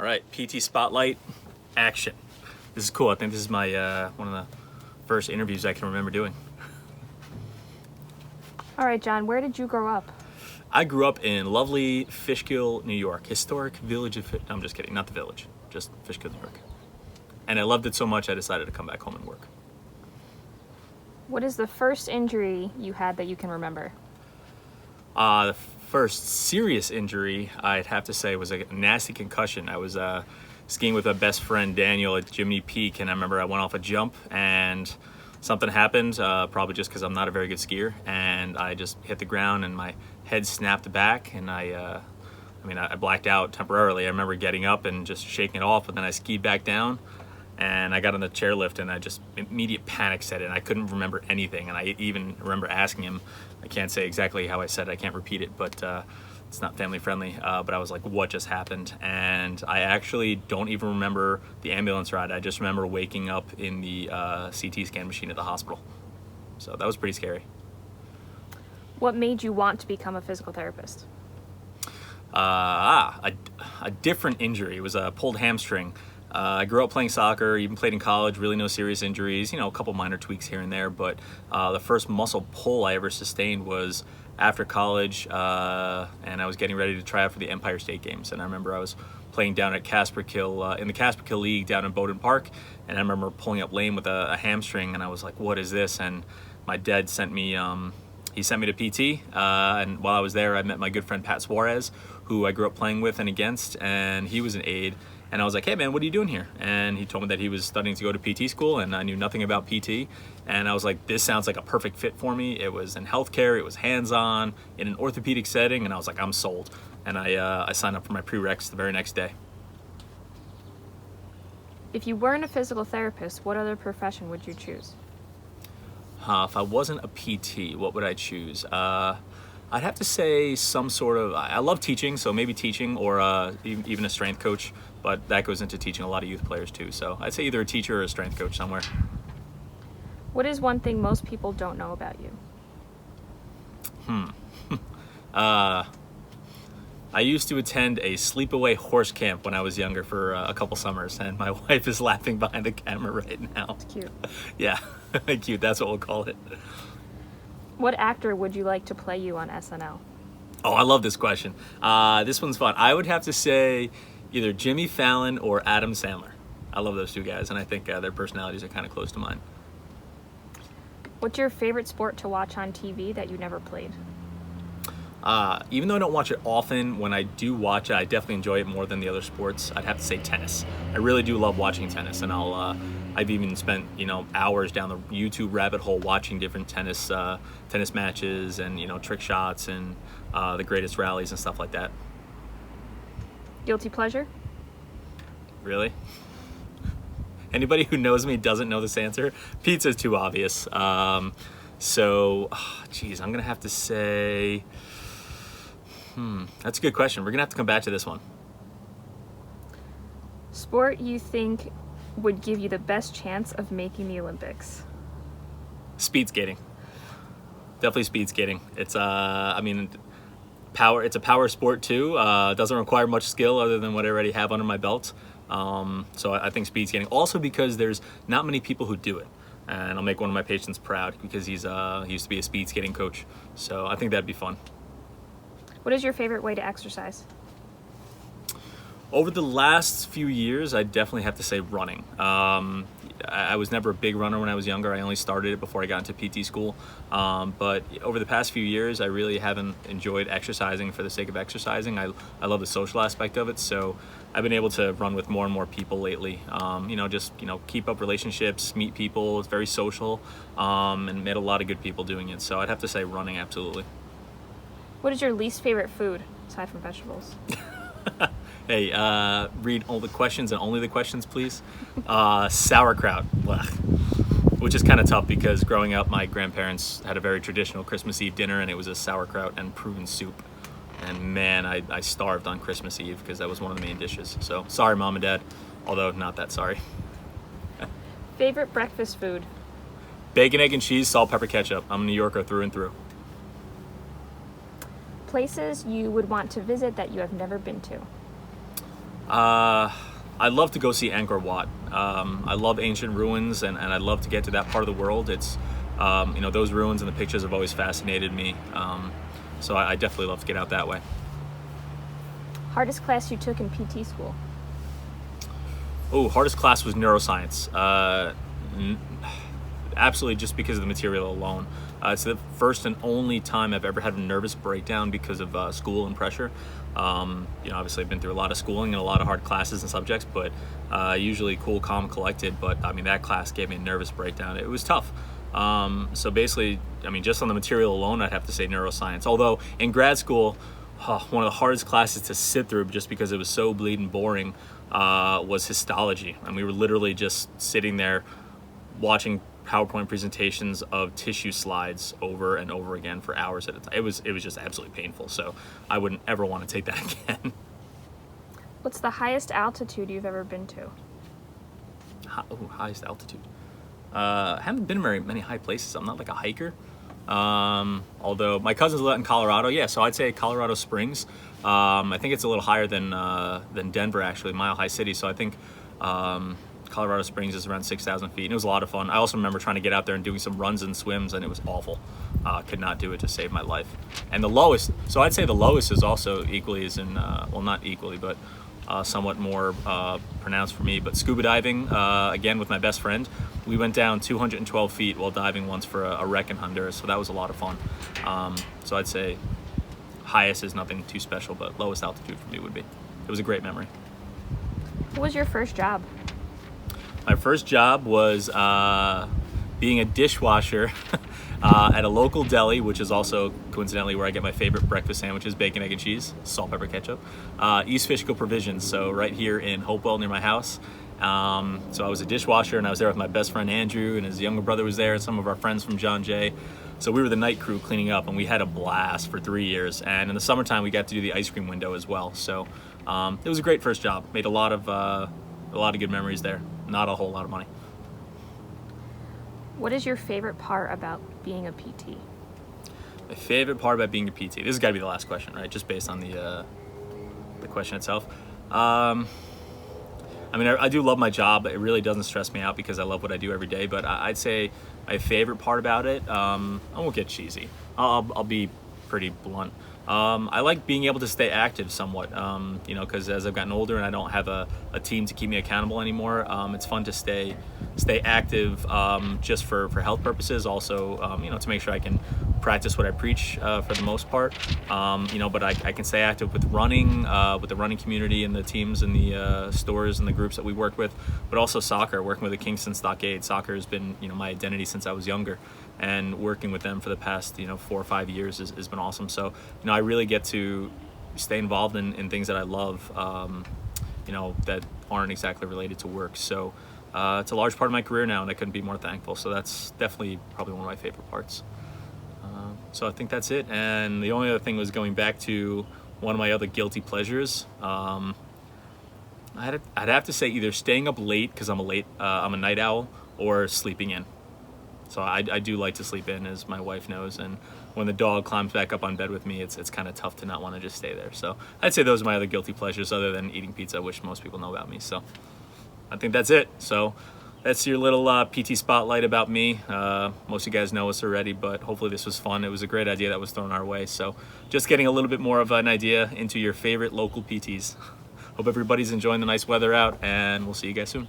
All right, PT Spotlight, action. This is cool. I think this is my one of the first interviews I can remember doing. All right, John, where did you grow up? I grew up in lovely Fishkill, New York. Historic village of, I'm just kidding, not the village, just Fishkill, New York. And I loved it so much I decided to come back home and work. What is the first injury you had that you can remember? The first serious injury, I'd have to say, was a nasty concussion. I was skiing with my best friend Daniel at Jiminy Peak, and I remember I went off a jump and something happened, probably just because I'm not a very good skier, and I just hit the ground and my head snapped back, and I blacked out temporarily. I remember getting up and just shaking it off, but then I skied back down and I got on the chairlift and I just immediate panic set in. I couldn't remember anything, and I even remember asking him, I can't say exactly how I said it, I can't repeat it, but it's not family friendly, but I was like, what just happened? And I actually don't even remember the ambulance ride. I just remember waking up in the CT scan machine at the hospital. So that was pretty scary. What made you want to become a physical therapist? A different injury. It was a pulled hamstring. I grew up playing soccer, even played in college, really no serious injuries, a couple minor tweaks here and there, but the first muscle pull I ever sustained was after college, and I was getting ready to try out for the Empire State Games. And I remember I was playing down at Casperkill, in the Casperkill League down in Bowdoin Park, and I remember pulling up lame with a hamstring, and I was like, what is this? And my dad sent me, he sent me to PT, and while I was there, I met my good friend Pat Suarez, who I grew up playing with and against, and he was an aide. And I was like, hey man, what are you doing here? And he told me that he was studying to go to PT school, and I knew nothing about PT. And I was like, this sounds like a perfect fit for me. It was in healthcare, it was hands-on, in an orthopedic setting, and I was like, I'm sold. And I signed up for my prereqs the very next day. If you weren't a physical therapist, what other profession would you choose? If I wasn't a PT, what would I choose? I'd have to say some sort of, I love teaching, so maybe teaching or even a strength coach, but that goes into teaching a lot of youth players too. So I'd say either a teacher or a strength coach somewhere. What is one thing most people don't know about you? I used to attend a Sleepaway horse camp when I was younger for a couple summers, and my wife is laughing behind the camera right now. It's cute. Yeah, cute, that's what we'll call it. What actor would you like to play you on SNL? Oh, I love this question. This one's fun. I would have to say either Jimmy Fallon or Adam Sandler. I love those two guys, and I think their personalities are kind of close to mine. What's your favorite sport to watch on TV that you never played? Even though I don't watch it often, when I do watch it, I definitely enjoy it more than the other sports. I'd have to say tennis. I really do love watching tennis, and I've even spent hours down the YouTube rabbit hole watching different tennis matches and trick shots and the greatest rallies and stuff like that. Guilty pleasure? Really? Anybody who knows me doesn't know this answer. Pizza's too obvious. So, geez, I'm gonna have to say, that's a good question. We're gonna have to come back to this one. Sport you think would give you the best chance of making the Olympics? Speed skating. Definitely speed skating. It's power. It's a power sport too. It doesn't require much skill other than what I already have under my belt. So I think speed skating. Also because there's not many people who do it, and I'll make one of my patients proud because he used to be a speed skating coach. So I think that'd be fun. What is your favorite way to exercise? Over the last few years, I definitely have to say running. I was never a big runner when I was younger. I only started it before I got into PT school. But over the past few years, I really haven't enjoyed exercising for the sake of exercising. I love the social aspect of it. So I've been able to run with more and more people lately. Keep up relationships, meet people. It's very social, and met a lot of good people doing it. So I'd have to say running, absolutely. What is your least favorite food, aside from vegetables? Hey, read all the questions and only the questions, please. Sauerkraut, which is kind of tough because growing up, my grandparents had a very traditional Christmas Eve dinner, and it was a sauerkraut and prune soup. And man, I starved on Christmas Eve because that was one of the main dishes. So sorry, Mom and Dad, although not that sorry. Favorite breakfast food? Bacon, egg, and cheese, salt, pepper, ketchup. I'm a New Yorker through and through. Places you would want to visit that you have never been to? I'd love to go see Angkor Wat. I love ancient ruins, and I'd love to get to that part of the world. It's, those ruins and the pictures have always fascinated me. So I definitely love to get out that way. Hardest class you took in PT school? Oh, hardest class was neuroscience. Absolutely, just because of the material alone. It's the first and only time I've ever had a nervous breakdown because of school and pressure. Obviously I've been through a lot of schooling and a lot of hard classes and subjects, but usually cool, calm, collected. But I mean, that class gave me a nervous breakdown. It was tough. So basically, just on the material alone, I'd have to say neuroscience. Although in grad school, one of the hardest classes to sit through, just because it was so bleeding boring, was histology. And we were literally just sitting there watching PowerPoint presentations of tissue slides over and over again for hours at a time. It was just absolutely painful. So I wouldn't ever want to take that again. What's the highest altitude you've ever been to? Highest altitude. I haven't been very many high places. I'm not like a hiker. Although my cousins live in Colorado, yeah. So I'd say Colorado Springs. I think it's a little higher than Denver, actually, Mile High City. So I think Colorado Springs is around 6,000 feet, and it was a lot of fun. I also remember trying to get out there and doing some runs and swims, and it was awful. Could not do it to save my life. And the lowest, so I'd say the lowest is also equally as in, well, not equally, but somewhat more pronounced for me. But scuba diving, again with my best friend, we went down 212 feet while diving once for a wreck in Honduras, so that was a lot of fun. So I'd say highest is nothing too special, but lowest altitude for me would be. It was a great memory. What was your first job? My first job was being a dishwasher at a local deli, which is also coincidentally where I get my favorite breakfast sandwiches, bacon, egg, and cheese, salt, pepper, ketchup. East Fishkill Provisions, so right here in Hopewell near my house. So I was a dishwasher, and I was there with my best friend Andrew, and his younger brother was there, and some of our friends from John Jay. So we were the night crew cleaning up, and we had a blast for 3 years. And in the summertime, we got to do the ice cream window as well. So it was a great first job. Made a lot of good memories there. Not a whole lot of money. What is your favorite part about being a PT? My favorite part about being a PT. This has got to be the last question, right? Just based on the question itself. I do love my job. It really doesn't stress me out because I love what I do every day. But I'd say my favorite part about it, I won't get cheesy. I'll be pretty blunt. I like being able to stay active somewhat, because as I've gotten older and I don't have a team to keep me accountable anymore, it's fun to stay active just for health purposes. Also, to make sure I can practice what I preach for the most part. But I can stay active with running, with the running community and the teams and the stores and the groups that we work with, but also soccer, working with the Kingston Stockade. Soccer has been, my identity since I was younger. And working with them for the past 4 or 5 years has been awesome. So I really get to stay involved in things that I love, that aren't exactly related to work. So it's a large part of my career now, and I couldn't be more thankful. So that's definitely probably one of my favorite parts. So I think that's it. And the only other thing was going back to one of my other guilty pleasures. I'd have to say either staying up late because I'm a night owl, or sleeping in. So I do like to sleep in, as my wife knows, and when the dog climbs back up on bed with me, it's kind of tough to not want to just stay there. So I'd say those are my other guilty pleasures, other than eating pizza, which most people know about me. So I think that's it. So that's your little PT spotlight about me. Most of you guys know us already, but hopefully this was fun. It was a great idea that was thrown our way. So just getting a little bit more of an idea into your favorite local PTs. Hope everybody's enjoying the nice weather out, and we'll see you guys soon.